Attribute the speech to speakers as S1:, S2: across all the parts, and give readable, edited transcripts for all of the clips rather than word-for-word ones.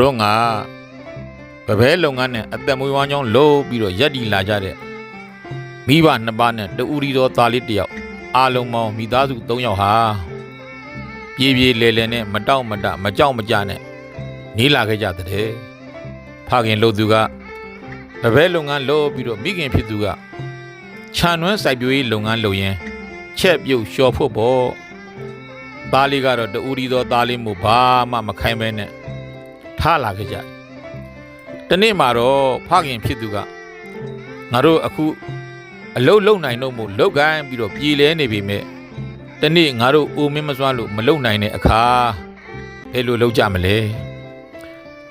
S1: တော့ငါဗဘဲလုပ်ငန်းနဲ့အသက်မွေးဝမ်းကြောင်းလုပ်ပြီးတော့ရက်တီလာကြတဲ့မိဘနှစ်ပါးနဲ့တူရီတော်သားလေးတယောက်အားလုံးပေါင်းမိသားစု3ယောက်ဟာပြေးပြေးလဲလဲနဲ့မတောင့်မတမကြောက်မကြနဲ့နေလာခဲ့ကြတဲ့ဖခင်လို့သူကဗဘဲလုပ်ငန်းလုပ်ပြီးတော့မိခင်ဖြစ်သူကခြံနွမ်းစိုက်ပျိုးရေးလုပ်ငန်းလုပ်ရင်းချက်ပြုတ်လျှော်ဖို့ပေါ့သားလေးကတော့တူရီတော်သားလေးမို့ဘာမှမခိုင်းပဲနဲ့ထားလာခဲ့ကြတနေ့မှာတော့ဖခင်ဖြစ်သူကငါတို့အခုအလုတ်လုံနိုင်တော့မို့လောက်ကိုင်းပြီးတော့ပြည်လဲနေပြီမဲ့တနေ့ငါတို့အိုမင်းမစွာလို့မလုံနိုင်တဲ့အခါဘယ်လိုလုပ်ကြမလဲ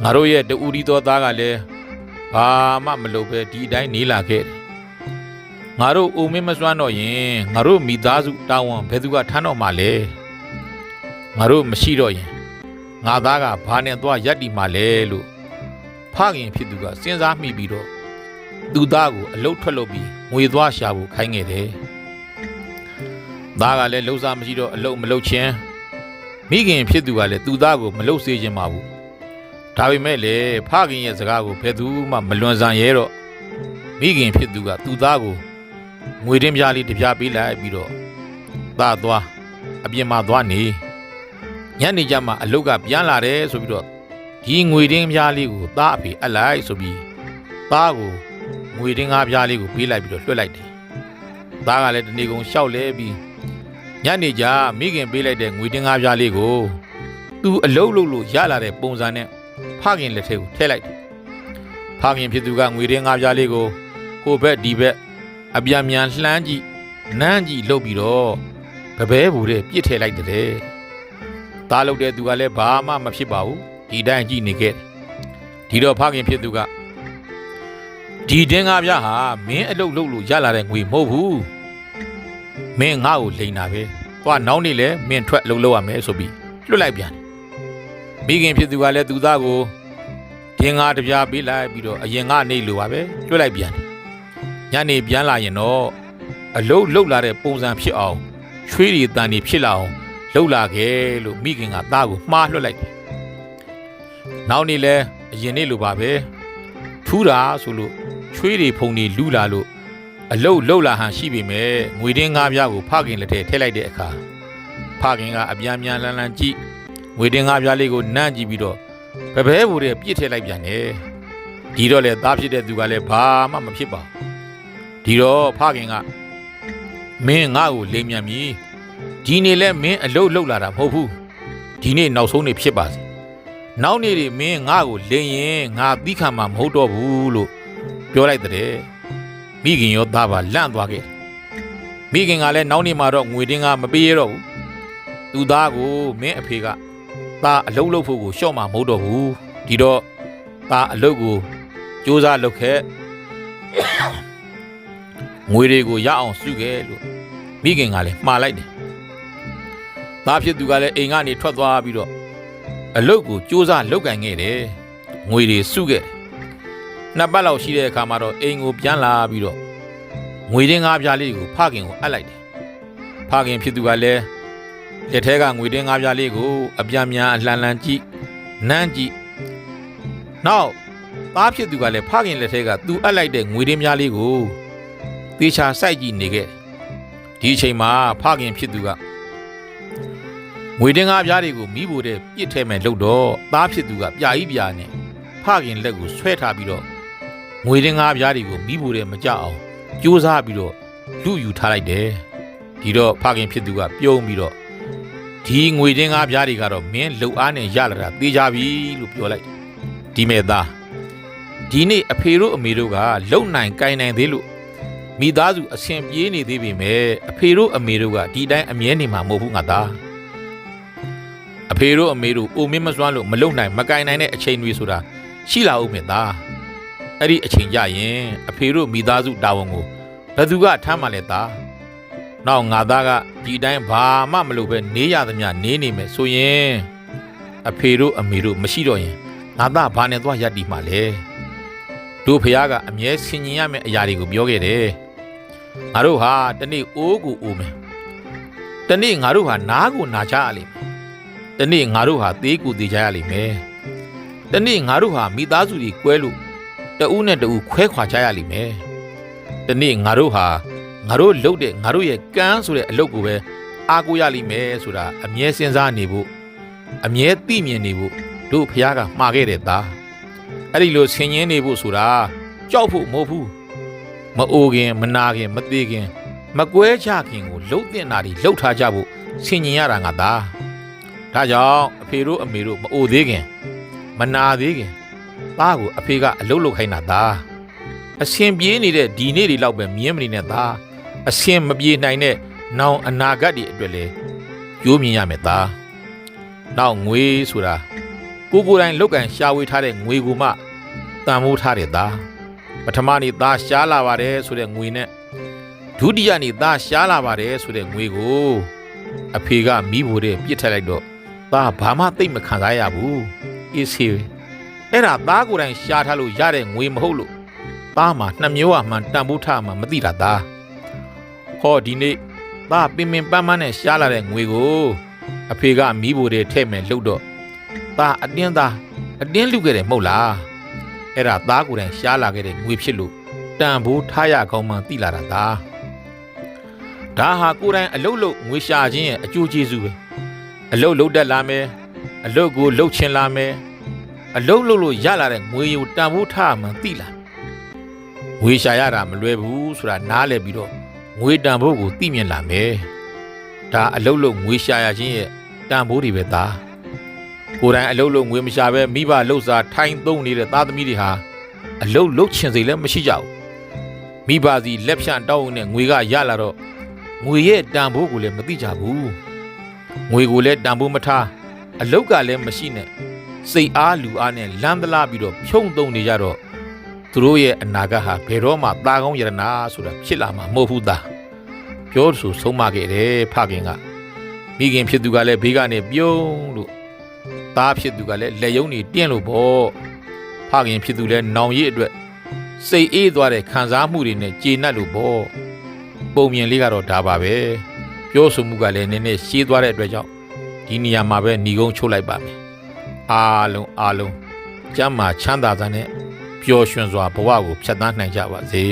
S1: ငါတို့ရဲ့တူရီတော်သားကလည်းဘာမှမလုပ်ပဲဒီအတိုင်းနေလာခဲ့တယ်ငါတို့အိုမင်းမစွမ်းတော့ရင်ငါတို့မိသားစုတာဝန်ဘယ်သူကထမ်းတော့မှလဲငါတို့မရှိတော့ရင်ငါသားကဘာနဲ့သွားရက်တီမှလဲလို့ဖခင်ဖြစ်သူကစဉ်းစားမိပြီးတော့သူသားကိုအလုတ်ထွက်လုပ်ပြီးငွေသွားရှာဖို့ခိုင်းခဲ့တယ်သားကလည်းလှုပ်ရှားမရှိတော့အလုတ်မလုပ်ချင်းမိခင်ဖြစ်သူကလည်းသူသားကိုမလှုပ်စေချင်ပါဘူးဒါပေမဲ့လေဖခင်ရဲ့စကားကိုဘယ်သူမှမလွန်ဆန်ရဲတော့မိခင်ဖြစ်သူကသူသားကိုငွေတင်းပြားလေးတစ်ပြားပေးလိုက်ပြီးတော့သားသွားအပြင်မှာသွားနေညနေကျမှအလုတ်ကပြန်လာတယ်ဆိုပြီးတော့ဒီငွေတင်းပြားလေးကိုသားအဖေအပ်လိုက်ဆိုပြီးသားကိုငွေတင်းပြားလေးကိုပေးလိုက်ပြီးတော့လွှတ်လိုက်တယ်သားကလည်းတနေ့ကုန်ရှောက်လဲပြီးညနေကျမိခင်ပေးလိုက်တဲ့ငွေတင်းပြားလေးကိုသူအလုတ်လုပ်လို့ရလာတဲ့ပုံစံနဲ့ဖခင်လက်ထဲကိုထည့်လိုက်တယ်ဖခင်ဖြစ်သူကငွေတင်းပြားလေးကိုဟိုဘက်ဒီဘက်အပြန်မြန်လှမ်းကြည့်နမ်းကြည့်လုပ်ပြီးတော့ဗဘဲဘူတဲ့ပြစ်ထည့်လိုက်တယ်သားလုပ်တဲ့သူကလည်းဘာမှမဖြစ်ပါဘူးဒီတိုင်းကြည့်နေခဲ့ဒီတော့ဖခင်ဖြစ်သူကဒီတင်းကားပြားဟာမင်းအလုပ်လုပ်လို့ရလာတဲ့ငွေမဟုတ်ဘူးမင်းငါ့ကိုလိန်တာပဲသွားနောက်နေ့လဲမင်းထွက်လုပ်ရမယ်ဆိုပြီးလွတ်လိုက်ပြန်မိခင်ဖြစ်သူကလည်းသူသားကိုတင်းကားတစ်ပြားပေးလိုက်ပြီးတော့အရင်ကနေလို့ပါပဲလွတ်လိုက်ပြန်ညနေပြန်လာရင်တော့အလုပ်လုပ်လာတဲ့ပုံစံဖြစ်အောင်ချွေးရီတန်တွေဖြစ်လာအောင်လှုပ်လာခဲ့လို့မိခင်ကသားကိုမှားလွှတ်လိုက်တယ်။နောက်နေ့လဲအရင်နေ့လိုပါပဲထူးတာဆိုလို့ချွေးတွေဖုန်တွေလူလာလို့အလုတ်လှုပ်လာဟန်ရှိပေမဲ့ငွေတင်းပြားကိုဖခင်လက်ထဲထည့်လိုက်တဲ့အခါဖခင်ကအပြန်ပြန်လန်းလန်းကြည့်ငွေတင်းပြားလေးကိုနမ်းကြည့်ပြီးတော့ဘဘဲဘူတဲ့ပြစ်ထည့်လိုက်ပြန်တယ်။ဒီတော့လေသားဖြစ်တဲ့သူကလည်းဘာမှမဖြစ်ပါဘူး။ဒီတော့ဖခင်ကမင်းငါ့ကိုလိမ်မြန်ပြီဒီနေ့လဲမင်းအလုတ်လှုပ်လာတာမဟုတ်ဘူးဒီနေ့နောက်ဆုံးနေဖြစ်ပါစေနောက်နေ့တွေမင်းငါ့ကိုလိမ်ရင်ငါသီးခံမှာမဟုတ်တော့ဘူးလို့ပြောလိုက်တဲ့မိခင်ရောသားပါလန့်သွားခဲ့မိခင်ကလည်းနောက်နေ့မှာတော့ငွေတင်းကမပေးရတော့ဘူးသူသားကိုမင်းအဖေကသားအလုတ်လုပ်ဖို့ကိုရှော့မှာမဟုတ်တော့ဘူးဒီတော့သားအလုတ်ကိုစူးစမ်းလုပ်ခဲ့ငွေတွေကိုရအောင်စုခဲ့လို့မိခင်ကလည်းမှားလိုက်တယ်သားဖြစ်သူကလည်းအိမ်ကနေထွက်သွားပြီးတော့အလုတ်ကိုစူးစမ်းလုပ်ကင်ခဲ့တယ်ငွေတွေစုခဲ့တယ်နှစ်ပတ်လောက်ရှိတဲ့အခါမှာတော့အိမ်ကိုပြန်လာပြီးတော့ငွေတင်းပြားလေးကိုဖခင်ကိုအပ်လိုက်တယ်ဖခင်ဖြစ်သူကလည်းလက်ထဲကငွေတင်းပြားလေးကိုအပြန်မြန်အလှန်လှန်ကြည့်နမ်းကြည့်နောက်သားဖြစ်သူကလည်းဖခင်လက်ထဲကသူအပ်လိုက်တဲ့ငွေတင်းပြားလေးကိုသေချာစိုက်ကြည့်နေခဲ့ဒီအချိန်မှာဖခင်ဖြစ်သူကငွေတင်းပြားတွေကိုမိဖို့တဲ့ပြစ်ထဲမဲ့လို့တော့သားဖြစ်သူကပြာကြီးပြာနဲ့ဖခင်လက်ကိုဆွဲထားပြီးတော့ငွေတင်းပြားတွေကိုမိဖို့တဲ့မကြအောင်ကြိုးစားပြီးတော့လူယူထားလိုက်တယ်ဒီတော့ဖခင်ဖြစ်သူကပြုံးပြီးတော့ဒီငွေတင်းပြားတွေကတော့မင်းလှုပ်အားနဲ့ရလာတာသိကြပြီလို့ပြောလိုက်ဒီမဲ့သားဒီနေ့အဖေတို့အမေတို့ကလုံနိုင်ကိုင်နိုင်သေးလို့မိသားစုအဆင်ပြေးနေသေးပေမဲ့အဖေတို့အမေတို့ကဒီတိုင်းအမြဲနေမှာမဟုတ်ဘူးငါသားအဖေတို့အမေတို့အိုမင်းမစွမ်းလို့မလုံနိုင်မကင်နိုင်တဲ့အချိန်တွေဆိုတာရှိလာဦးမယ်သားအဲ့ဒီအချိန်ကြရင်အဖေတို့မိသားစုတာဝန်ကိုဘယ်သူကထမ်းမှလဲသားနောက်ငါသားကဒီတိုင်းဘာမှမလုပ်ပဲနေရသမျှနေနေမယ်ဆိုရင်အဖေတို့အမေတို့မရှိတော့ရင်ငါသားဘာနဲ့သွားရက်တီမှလဲတို့ဖះကအမြဲဆင်ញင်ရမယ့်အရာတွေကိုပြောခဲ့တယ်ငါတို့ဟာတနေ့အိုးကိုအိုးမယ်တနေ့ငါတို့ဟာနားကိုနာကြရလိမ့်မယ်တနေ့ငါတို့ဟာသေးကိုသေးကြရလိမ့်မယ် တနေ့ငါတို့ဟာမိသားစုတွေကွဲလို့တဦးနဲ့တဦးခွဲခွာကြရလိမ့်မယ်တနေ့ငါတို့ဟာငါတို့လှုပ်တဲ့ငါတို့ရဲ့ကမ်းဆိုတဲ့အလုပ်ကိုပဲအားကိုးရလိမ့်မယ်ဆိုတာအမြဲစဉ်းစားနေဖို့အမြဲသိမြင်နေဖို့တို့ဖခင်ကမှာခဲ့တဲ့သားအဲ့ဒီလိုဆင်ញင်းနေဖို့ဆိုတာကြောက်ဖို့မဟုတ်ဘူးမအိုခင်မနာခင်မသေးခင်မကွဲချခင်ကိုလှုပ်တင်တာတွေလှုပ်ထားကြဖို့ဆင်ញင်ရတာငါသားဒါကြောင့်အဖေတို့အမေတို့မအိုသေးခင်မနာသေးခင်သားကိုအဖေကအလှုပ်လှုပ်ခိုင်းတာသားအရှင်ပြေးနေတဲ့ဒီနေ့တွေလောက်ပဲမြင်းမနေနဲ့သားအရှင်မပြေနိုင်တဲ့နောင်အနာဂတ်တွေအတွက်လေကြိုးမြင်ရမယ်သားနောက်ငွေဆိုတာကိုယ်တိုင်လောက်ကန်ရှာဝေးထားတဲ့ငွေကိုမှတန်ဖိုးထားတဲ့သားပထမနေ့သားရှားလာပါတယ်ဆိုတဲ့ငွေနဲ့ဒုတိယနေ့သားရှားလာပါတယ်ဆိုတဲ့ငွေကိုအဖေကမိဖို့တဲ့ပြစ်ထက်လိုက်တော့သားဘာမှသိမ့်မခံစားရဘူးအေးစေအဲ့ဒါသားကိုယ်တိုင်ရှားထားလို့ရတဲ့ငွေမဟုတ်လို့သားမှာနှစ်မျိုးအမှန်တန်ဖိုးထားမှမသိတာသားဟောဒီနေ့သားပင်ပန်းနဲ့ရှားလာတဲ့ငွေကိုအဖေကမိဖို့တဲ့ထဲ့မယ်လှုပ်တော့သားအတင်းလူခဲ့တယ်မဟုတ်လားအဲ့ဒါသားကိုယ်တိုင်ရှားလာခဲ့တဲ့ငွေဖြစ်လို့တန်ဖိုးထားရကောင်းမှသိလာတာသားဒါဟာကိုယ်တိုင်အလုတ်ငွေရှာခြင်းရဲ့အကျိုးကျေးဇူးပဲအလုတ်လုတ်တက်လာမယ်အလုတ်ကိုလှုပ်ချင်လာမယ်အလုတ်လို့ရလာတဲ့ငွေကိုတန်ဖိုးထားမှသိလာငွေရှာရတာမလွယ်ဘူးဆိုတာနားလည်ပြီးတော့ငွေတန်ဖိုးကိုသိမြင်လာမယ်ဒါအလုတ်ငွေရှာရခြင်းရဲ့တန်ဖိုးတွေပဲသားကိုယ်တိုင်အလုတ်ငွေမရှာပဲမိဘလှုပ်စားထိုင်သုံးနေတဲ့သားသမီးတွေဟာအလုတ်လှုပ်ချင်စိတ်လည်းမရှိကြဘူးမိဘစီလက်ဖြန့်တောင်းနဲ့ငွေကရလာတော့ငွေရဲ့တန်ဖိုးကိုလည်းမသိကြဘူးငွေကိုလည်းတန်ဖိုးမထားအလုတ်ကလည်းမရှိနဲ့စိတ်အားလူအားနဲ့လမ်းသလားပြီးတော့ဖြုံသုံးနေကြတော့သူတို့ရဲ့အနာဂတ်ဟာဘယ်တော့မှသားကောင်းရတနာဆိုတာဖြစ်လာမှာမဟုတ်ဘူးသားပြောဆိုဆုံးမခဲ့တယ်ဖခင်ကမိခင်ဖြစ်သူကလည်းဘေးကနေပြုံးလို့သားဖြစ်သူကလည်းလက်ယုံနေတင်းလို့ပေါ့ဖခင်ဖြစ်သူလည်းနောင်ရည်အတွက်စိတ်အေးသွားတဲ့ခံစားမှုတွေနဲ့ကျေနပ်လို့ပေါ့ပုံမြင်လေးကတော့ဒါပါပဲပြောဆိုမှုကလည်းနည်းနည်းရှည်သွားတဲ့အတွက်ကြောင့်ဒီနေရာမှာပဲညီကုန်းချုပ်လိုက်ပါမယ်အားလုံးကျမ်းမာချမ်းသာစွာနဲ့ပျော်ရွှင်စွာဘဝကိုဖြတ်သန်းနိုင်ကြပါစေ